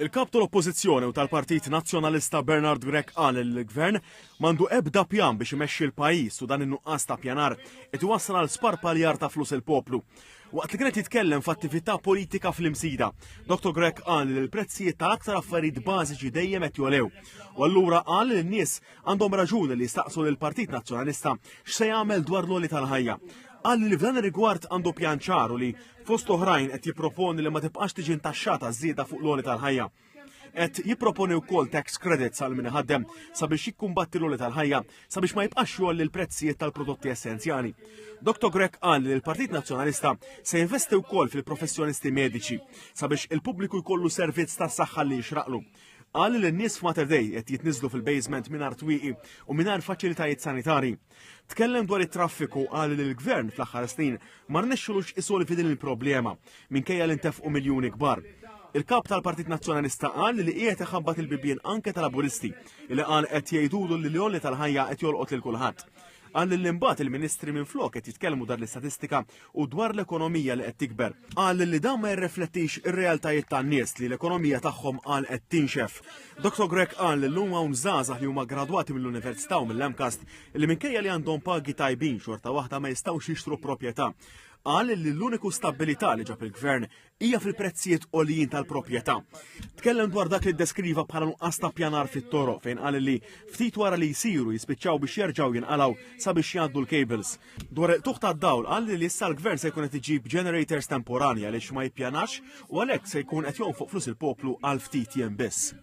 Il-kap tal-Oppożizzjoni u tal-Partit Nazzjonalista Bernard Grech qal li l-Gvern m'għandu ebda pjan biex imexxi l-pajjiż u dan in-nuqqas ta' pjanar qed iwassal għal sparpaljar ta' flus il-poplu. Waqt li kienet jitkellem f'attività politika fl-imsida, Dr. Grech qal li l-prezzijiet tal-aktar affarijiet bażiċi dejjem qed jolew. U allura qal li n-nies għandhom raġuni li jistaqsu lill-Partit Nazzjonalista x'se jagħmel dwar l-għoli tal-ħajja. Qal li f'dan ir-rigward għandu pjan ċaru li fost oħrajn qed jipproponi li ma tibqax tiġi ntaxxata żieda fuq l-għoli tal-ħajja. Qed jipproponi wkoll tax credits għal min iħaddem sabiex jikkumbatti l-għoli tal-ħajja sabiex ma jibqax jolli l-prezzijiet tal-prodotti essenzjali. Dr. Grech qal li l-Partit Nazzjonalista se jinvesti wkoll fil-professjonisti mediċi sabiex il-pubbliku jkollu servizz tas-saħħa li jixraqlu. Qal li n-nies f'Mater Dei qed jitniżlu fil-basement mingħajr twieqi u mingħajr faċilitajiet sanitari. Tkellem dwar it-traffiku qal li l-Gvern fl-aħħar snin ma rnexxulux isolvi din il-problema minkejja li ntefqu miljuni kbar. Il-kap tal-Partit Nazzjonalista qal li qiegħed iħabbat il-bibien anke tal-aburisti li qal qed jgħidulu li l-għolli tal-ħajja qed jolqot lil kulħadd. Qal li l-imbagħad il-Ministri minflok qed jitkellmu dwar l-istatistika u dwar l-ekonomija li qed tikber. Qal li dan ma jirriflettix ir-realtajiet tan-nies li l-ekonomija tagħhom qal qed tinxef. Dr. Grech qal li llum hawn żgħażagħ li huma gradwati mill-Università u mill-Lamcast li minkejja li għandhom pagi tajbin xorta waħda ma jistgħux jixtru proprjetà. Qal li l-uniku stabilità li ġab il-Gvern hija fil-prezzijiet għoljin tal-proprjetà. Tkellem dwar dak li ddeskriva bħala nuqqas ta' pjanar fit-toroq fejn qal li ftit wara li jsiru jispiċċaw biex jerġgħu jinqalgħu sabiex jgħaddu l-cables. Dwar il-tuħ tad-dawl qal li issa l-Gvern se jkun qed iġib generators temporanja għaliex ma jippjanax u għalhekk se jkun qed jonfoq flus il-poplu għal ftit jiem biss.